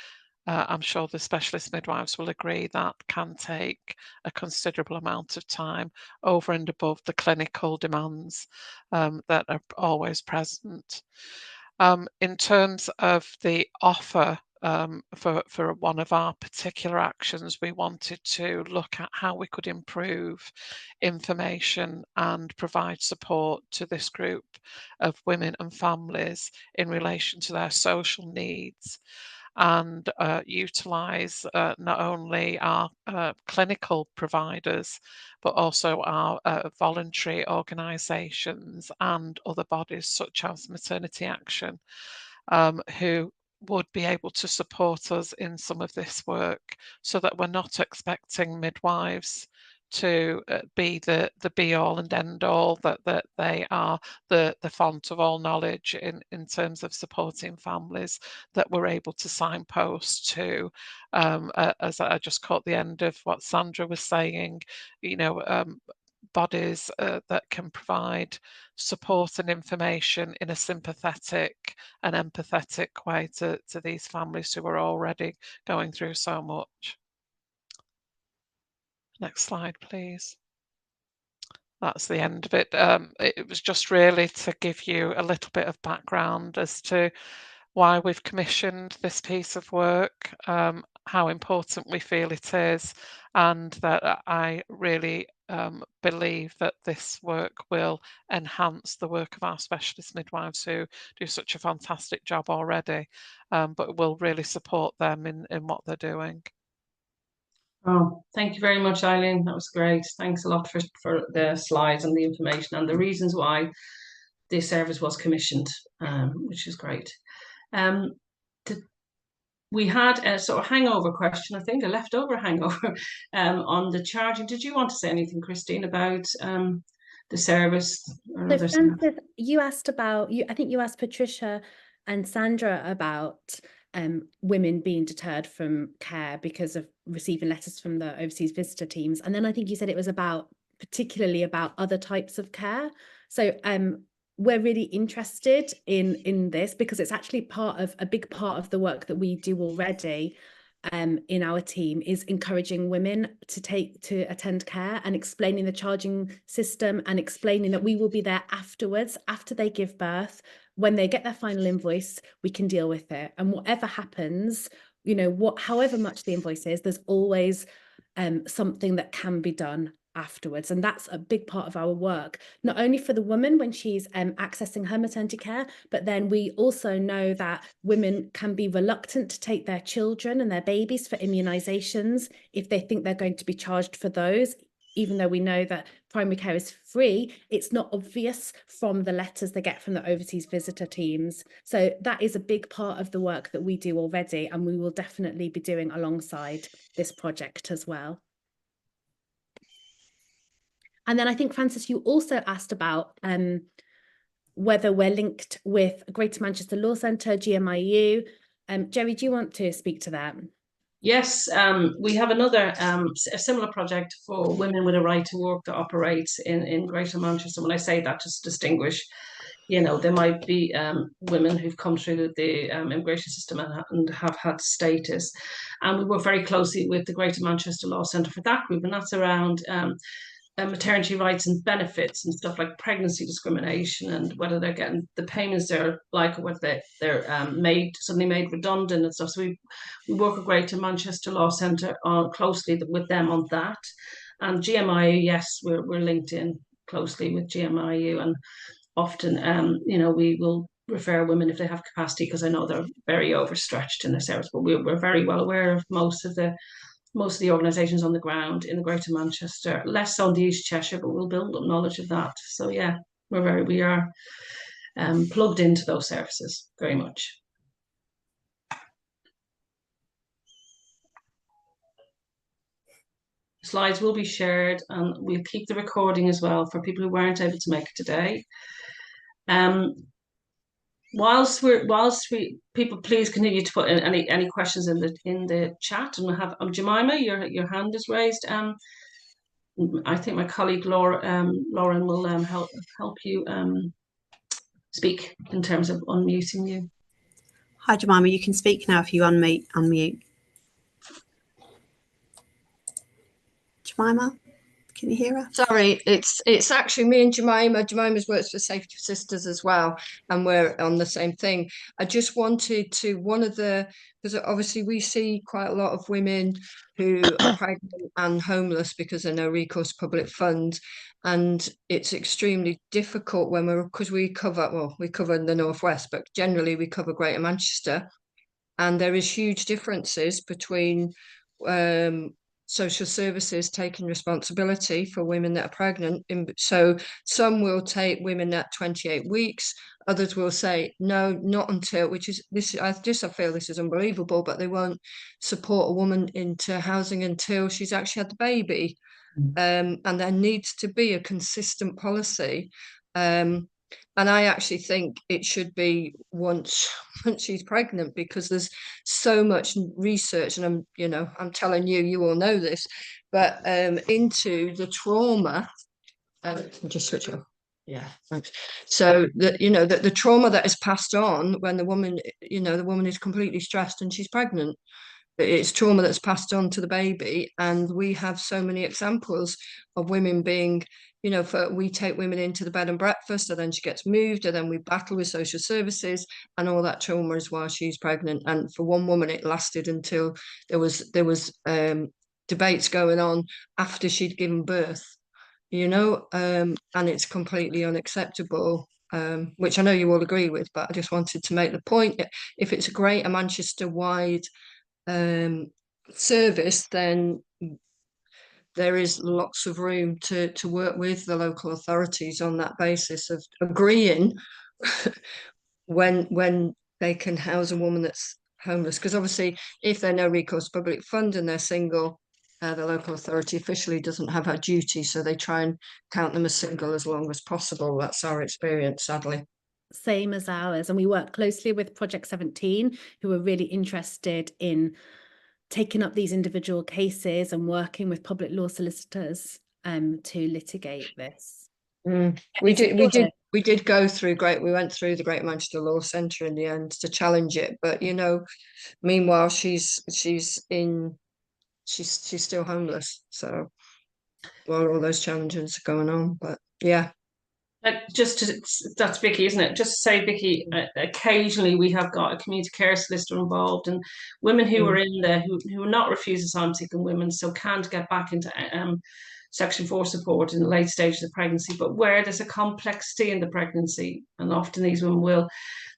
I'm sure the specialist midwives will agree that can take a considerable amount of time over and above the clinical demands that are always present. In terms of the offer for one of our particular actions, we wanted to look at how we could improve information and provide support to this group of women and families in relation to their social needs, and utilise not only our clinical providers, but also our voluntary organisations and other bodies such as Maternity Action, who would be able to support us in some of this work, so that we're not expecting midwives to be the be all and end all, that they are the font of all knowledge in terms of supporting families, that we're able to signpost to, as I just caught the end of what Sandra was saying, you know, bodies that can provide support and information in a sympathetic and empathetic way to these families who are already going through so much. Next slide, please. That's the end of it. It was just really to give you a little bit of background as to why we've commissioned this piece of work, how important we feel it is, and that I really believe that this work will enhance the work of our specialist midwives who do such a fantastic job already, but will really support them in what they're doing. Oh, thank you very much, Eileen. That was great. Thanks a lot for the slides and the information and the reasons why this service was commissioned, which is great. We had a sort of hangover question, I think, a leftover hangover on the charging. Did you want to say anything, Christine, about the service? So Francis, you asked about, I think you asked Patricia and Sandra about women being deterred from care because of receiving letters from the overseas visitor teams. And then I think you said it was particularly about other types of care. So we're really interested in this because it's actually a big part of the work that we do already in our team, is encouraging women to attend care and explaining the charging system and explaining that we will be there afterwards, after they give birth. When they get their final invoice, we can deal with it. And whatever happens, however much the invoice is, there's always something that can be done afterwards. And that's a big part of our work, not only for the woman when she's accessing her maternity care, but then we also know that women can be reluctant to take their children and their babies for immunizations if they think they're going to be charged for those. Even though we know that primary care is free, it's not obvious from the letters they get from the overseas visitor teams. So that is a big part of the work that we do already, and we will definitely be doing alongside this project as well. And then I think, Frances, you also asked about whether we're linked with Greater Manchester Law Centre, GMIU. Jerry, do you want to speak to that? Yes, we have another a similar project for women with a right to work that operates in Greater Manchester. When I say that, just to distinguish, there might be women who've come through the immigration system and have had status. And we work very closely with the Greater Manchester Law Centre for that group, and that's around maternity rights and benefits and stuff like pregnancy discrimination, and whether they're getting the payments they're like, or whether they're suddenly made redundant and stuff. So we work with Greater Manchester Law Centre closely with them on that. And GMIU, yes, we're linked in closely with GMIU, and often we will refer women if they have capacity, because I know they're very overstretched in this area. But we're very well aware of most of the organisations on the ground in the Greater Manchester, less so in the East Cheshire, but we'll build up knowledge of that. So yeah, we are plugged into those services very much. Slides will be shared, and we'll keep the recording as well for people who weren't able to make it today. Whilst people please continue to put in any questions in the chat, and we'll have Jemima, your hand is raised. I think my colleague Lauren will help you speak in terms of unmuting you. Hi Jemima, you can speak now if you unmute. Jemima, can you hear her? Sorry, it's actually me and Jemima. Jemima's works for Safety Sisters as well, and we're on the same thing. I just wanted to, because obviously we see quite a lot of women who are pregnant and homeless because of no recourse public funds, and it's extremely difficult because we cover the Northwest, but generally we cover Greater Manchester, and there is huge differences between social services taking responsibility for women that are pregnant. So some will take women at 28 weeks, others will say no, not until, I feel this is unbelievable, but they won't support a woman into housing until she's actually had the baby. And there needs to be a consistent policy. And I actually think it should be once she's pregnant, because there's so much research, and I'm telling you all know this, but into the trauma. Just switch off. Yeah, thanks. So the trauma that is passed on when the woman is completely stressed and she's pregnant. It's trauma that's passed on to the baby, and we have so many examples of women being, we take women into the bed and breakfast, and then she gets moved, and then we battle with social services, and all that trauma is while she's pregnant. And for one woman, it lasted until there was debates going on after she'd given birth, and it's completely unacceptable. Which I know you all agree with, but I just wanted to make the point: if it's a Greater Manchester-wide service, then there is lots of room to work with the local authorities on that basis of agreeing when they can house a woman that's homeless. Because obviously, if they're no recourse public fund and they're single, the local authority officially doesn't have a duty, so they try and count them as single as long as possible. That's our experience, sadly. same as ours. And we work closely with Project 17, who are really interested in taking up these individual cases and working with public law solicitors to litigate this. We did go through we went through the Great Manchester Law Centre in the end to challenge it, but you know, meanwhile she's still homeless, so while all those challenges are going on. But yeah, that's Vicky, isn't it? Just to say, Vicky, occasionally we have got a community care solicitor involved, and women who are in there who are not refused asylum seeking women, so can't get back into Section 4 support in the late stages of pregnancy, but where there's a complexity in the pregnancy, and often these women will,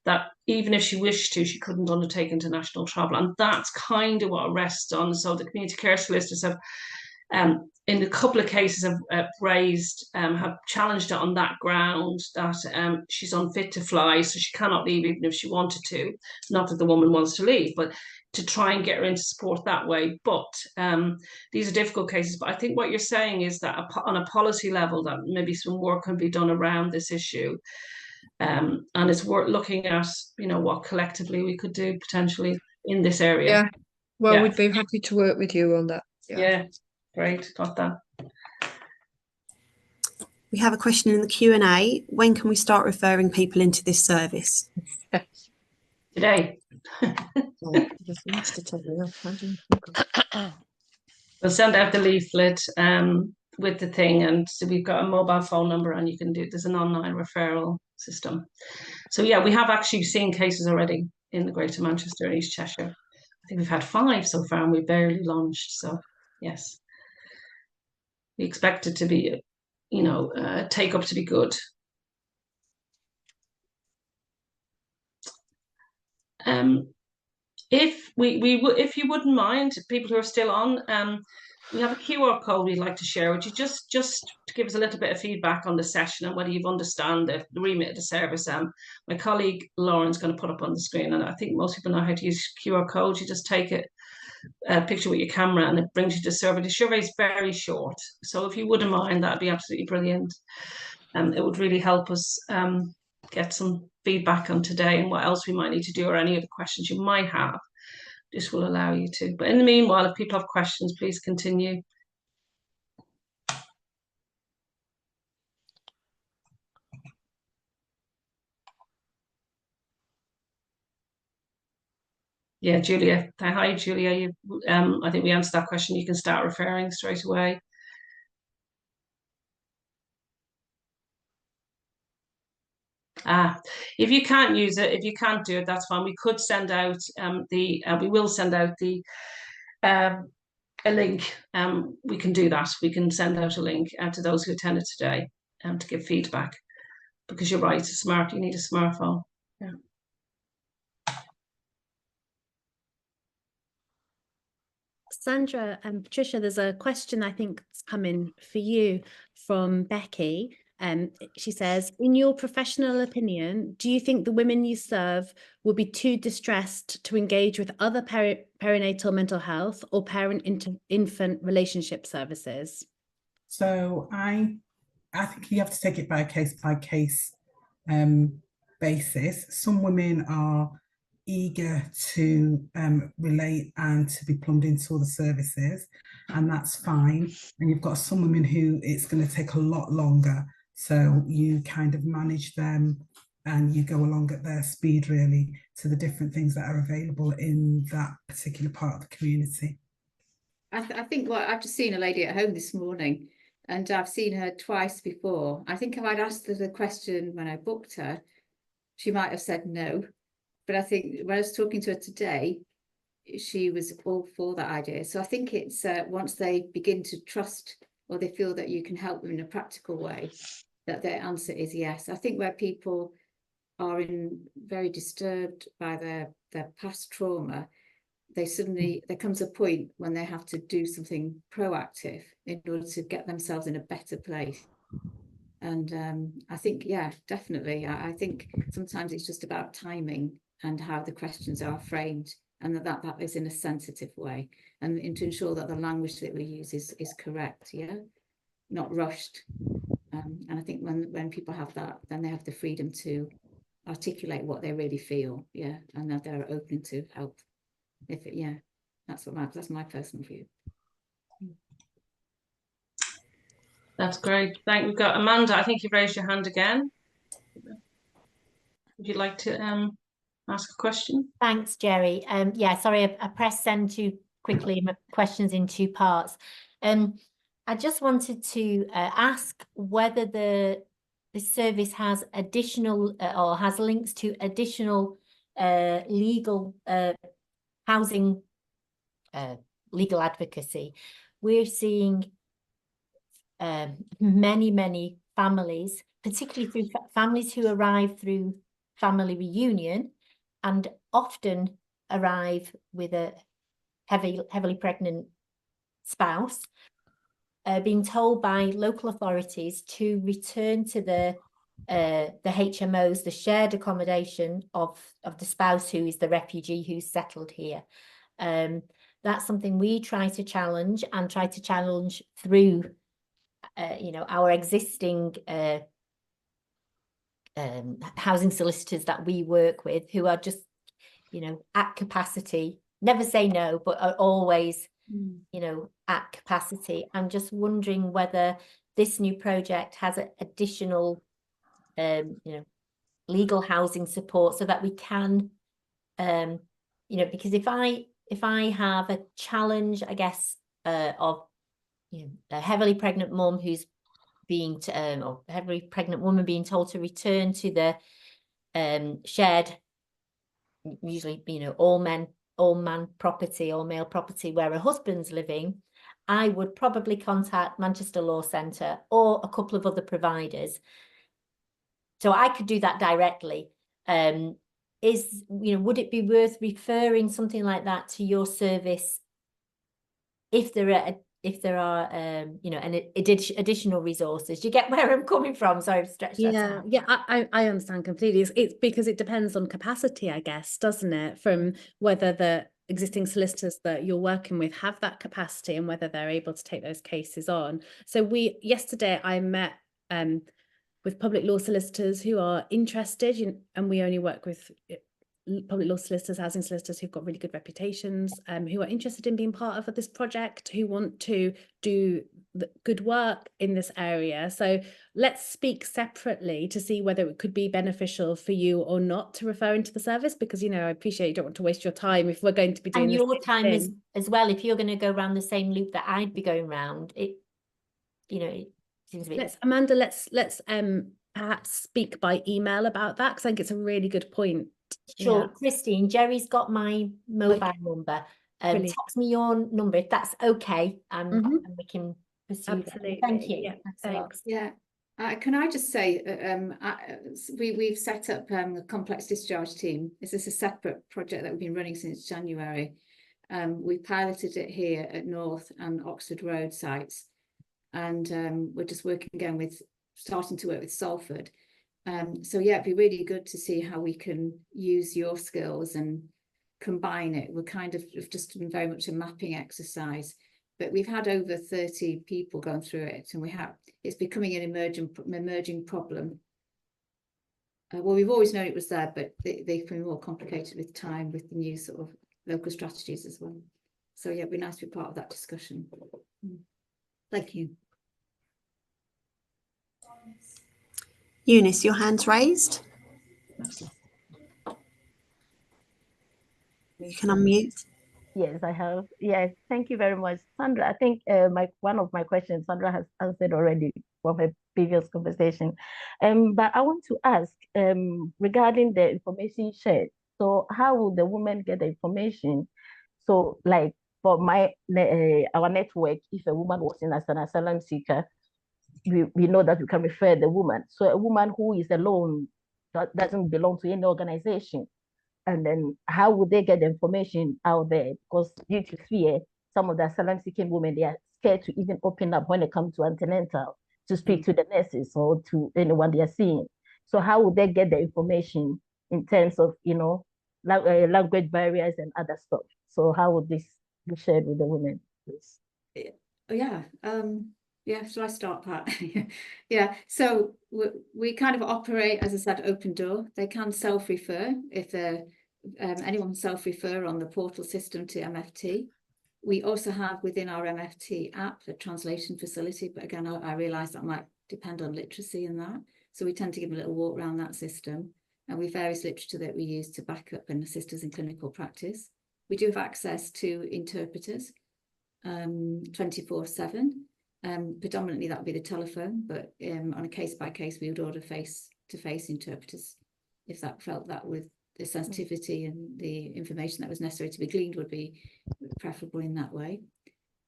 that even if she wished to, she couldn't undertake international travel, and that's kind of what it rests on. So the community care solicitors have in a couple of cases have challenged it on that ground that she's unfit to fly, so she cannot leave even if she wanted to. Not that the woman wants to leave, but to try and get her into support that way. But these are difficult cases. But I think what you're saying is that on a policy level, that maybe some work can be done around this issue. And it's worth looking at, you know, what collectively we could do potentially in this area. Yeah, well, we'd be happy to work with you on that. Yeah. Great, got that. We have a question in the Q&A. When can we start referring people into this service? Today. We'll send out the leaflet with the thing, and so we've got a mobile phone number, and you can do, there's an online referral system. So yeah, we have actually seen cases already in the Greater Manchester and East Cheshire. I think we've had 5 so far, and we barely launched. So yes. We expect it to be, you know, take up to be good. If if you wouldn't mind, people who are still on, we have a QR code we'd like to share with you, just to give us a little bit of feedback on the session and whether you've understand the remit of the service. My colleague Lauren's going to put up on the screen, and I think most people know how to use QR codes. You just take it. A picture with your camera and it brings you to the survey. The survey is very short, so if you wouldn't mind, that'd be absolutely brilliant. It would really help us get some feedback on today and what else we might need to do, or any other questions you might have. This will allow you to. But in the meanwhile, if people have questions, please continue. Yeah, Julia. Hi, Julia. I think we answered that question. You can start referring straight away. If you can't use it, if you can't do it, that's fine. We could send out we will send out a link. We can do that. We can send out a link to those who attended today to give feedback, because you're right, you need a smartphone. Yeah. Sandra and Patricia, there's a question I think that's coming for you from Becky. She says, in your professional opinion, do you think the women you serve will be too distressed to engage with other perinatal mental health or parent-infant relationship services? So I think you have to take it by case basis. Some women are eager to relate and to be plumbed into all the services, and that's fine. And you've got some women who it's going to take a lot longer, so you kind of manage them and you go along at their speed really to the different things that are available in that particular part of the community. I think I've just seen a lady at home this morning, and I've seen her twice before. I think if I'd asked her the question when I booked her, she might have said no. But I think when I was talking to her today, she was all for that idea. So I think it's once they begin to trust, or they feel that you can help them in a practical way, that their answer is yes. I think where people are very disturbed by their past trauma, there comes a point when they have to do something proactive in order to get themselves in a better place. And I think, yeah, definitely. I think sometimes it's just about timing and how the questions are framed, and that is in a sensitive way, and to ensure that the language that we use is correct, yeah, not rushed. And I think when people have that, then they have the freedom to articulate what they really feel, yeah, and that they're open to help. If it, yeah, that's my personal view. That's great. We've got Amanda. I think you've raised your hand again. Would you like to ask a question? Thanks, Jerry. Yeah, sorry, I pressed send too quickly. My questions in two parts. I just wanted to ask whether the service has additional or has links to additional legal housing, legal advocacy. We're seeing many families, particularly through families who arrive through family reunion, and often arrive with a heavily pregnant spouse, being told by local authorities to return to the HMOs, the shared accommodation of the spouse who is the refugee who's settled here. That's something we try to challenge through our existing housing solicitors that we work with, who are just at capacity, never say no, but are always at capacity. I'm just wondering whether this new project has additional legal housing support, so that we can because if I have a challenge, I guess, of a heavily pregnant mum who's being or heavily pregnant woman being told to return to the shared, usually all man property, all male property where a husband's living, I would probably contact Manchester Law Centre or a couple of other providers. So I could do that directly. Would it be worth referring something like that to your service if there are additional resources? Do you get where I'm coming from? Sorry, I've stretched that out. Yeah, I understand completely. It's because it depends on capacity, I guess, doesn't it? From whether the existing solicitors that you're working with have that capacity and whether they're able to take those cases on. So yesterday I met with public law solicitors who are interested, and we only work with public law solicitors, housing solicitors who've got really good reputations, who are interested in being part of this project, who want to do the good work in this area. So let's speak separately to see whether it could be beneficial for you or not to refer into the service, because I appreciate you don't want to waste your time if we're going to be doing and your time as well. If you're going to go around the same loop that I'd be going around, it seems a bit. Amanda, let's perhaps speak by email about that, because I think it's a really good point. Sure, Yeah. Christine, Jerry's got my mobile number. Text me your number if that's okay, and we can pursue. Absolutely. Thank you. Yeah, thanks. Yeah. Can I just say, we've set up a complex discharge team. This is a separate project that we've been running since January. We piloted it here at North and Oxford Road sites, and we're just starting to work with Salford. So yeah, it'd be really good to see how we can use your skills and combine it. We're kind of just doing very much a mapping exercise, but we've had over 30 people going through it, and it's becoming an emerging problem. Well, we've always known it was there, but they've been more complicated with time, with the new sort of local strategies as well. So yeah, it'd be nice to be part of that discussion. Thank you. Eunice, your hand's raised. You can unmute. Yes, I have. Yes, thank you very much, Sandra. I think one of my questions Sandra has answered already from her previous conversation. But I want to ask regarding the information shared. So how will the women get the information? So like for our network, if a woman was in as an asylum seeker, we know that we can refer the woman. So a woman who is alone, that doesn't belong to any organization, and then how would they get the information out there? Because due to fear, some of the asylum seeking women, they are scared to even open up when it comes to antenatal, to speak to the nurses or to anyone they are seeing. So how would they get the information in terms of language barriers and other stuff? So how would this be shared with the women, please? Yeah, Yeah, shall I start, Pat? Yeah, so we kind of operate, as I said, open door. They can self-refer if they're anyone can self-refer on the portal system to MFT. We also have within our MFT app a translation facility, but again, I realise that might depend on literacy and that. So we tend to give a little walk around that system, and we have various literature that we use to back up and assist us in clinical practice. We do have access to interpreters 24/7. Predominantly that would be the telephone, but on a case by case, we would order face-to-face interpreters if that felt that with the sensitivity and the information that was necessary to be gleaned would be preferable in that way.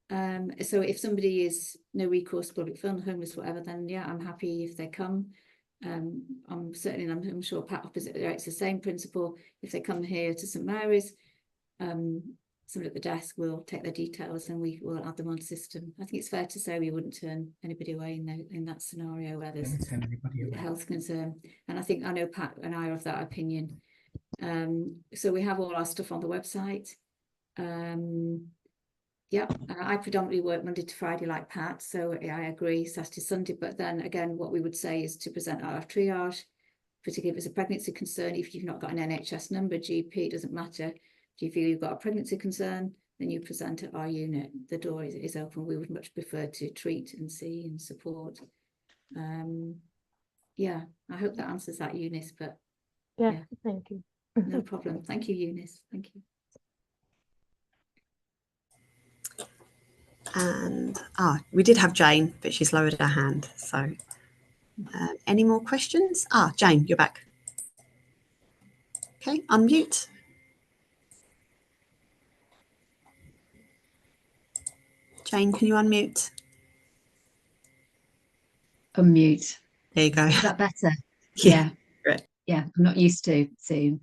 So if somebody is no recourse public fund, homeless, whatever, then yeah, I'm happy if they come. I'm sure Pat opposite there, it's the same principle. If they come here to St Mary's, somebody at the desk will take their details and we will add them on system. I think it's fair to say we wouldn't turn anybody away in that scenario where there's a health concern. And I know Pat and I are of that opinion. So we have all our stuff on the website. Yeah, I predominantly work Monday to Friday like Pat, so I agree, Saturday, Sunday. But then again, what we would say is to present our triage, particularly if it's a pregnancy concern. If you've not got an NHS number, GP, it doesn't matter. If you feel you've got a pregnancy concern, then you present at our unit. The door is open. We would much prefer to treat and see and support. Yeah, I hope that answers that, Eunice, but yeah. Thank you. No problem. Thank you, Eunice. Thank you. And we did have Jane, but she's lowered her hand. So any more questions? Jane, you're back. Okay, unmute. Jane, can you unmute? Unmute. There you go. Is that better? Yeah. Great. Yeah, I'm not used to Zoom.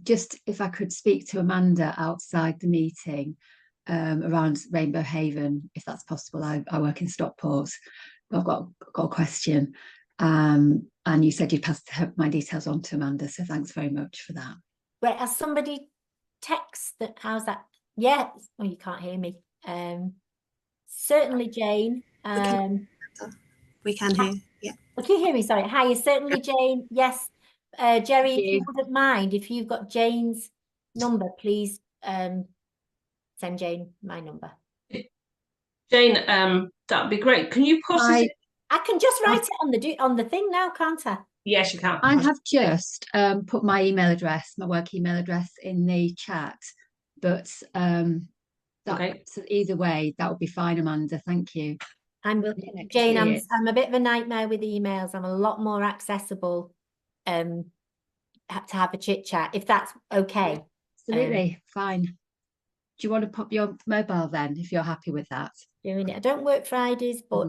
Just if I could speak to Amanda outside the meeting around Rainbow Haven, if that's possible. I work in Stockport. I've got a question. And you said you'd pass my details on to Amanda, so thanks very much for that. Wait, has somebody text that? How's that? Yeah. Oh, you can't hear me. Certainly, Jane. We can hear. Yeah. Can you hear me? Sorry. Hi, certainly, Jane. Yes. Jerry, if you wouldn't mind, if you've got Jane's number, please send Jane my number. Jane, that'd be great. Can you put it? I can just write it on the thing now, can't I? Yes, you can. I have just put my email address, my work email address, in the chat, but Okay. So either way, that would be fine, Amanda. Thank you. Jane, I'm a bit of a nightmare with emails. I'm a lot more accessible to have a chit chat, if that's okay. Absolutely, fine. Do you want to pop your mobile then, if you're happy with that? Doing it. I don't work Fridays, but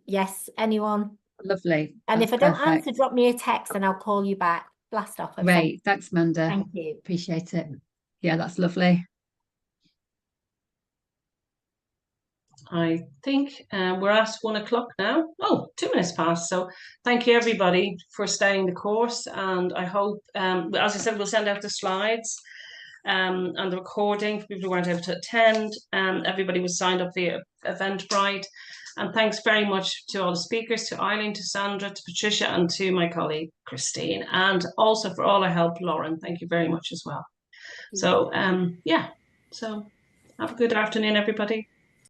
yes, anyone. Lovely. And if I don't answer, drop me a text and I'll call you back. Blast off. Great. Thanks, Amanda. Thank you. Appreciate it. Yeah, that's lovely. I think we're at 1 o'clock now. Oh, 2 minutes past. So thank you everybody for staying the course. And I hope, as I said, we'll send out the slides and the recording for people who weren't able to attend. Everybody was signed up via Eventbrite. And thanks very much to all the speakers, to Eileen, to Sandra, to Patricia, and to my colleague, Christine. And also for all our help, Lauren. Thank you very much as well. So, yeah. So have a good afternoon, everybody.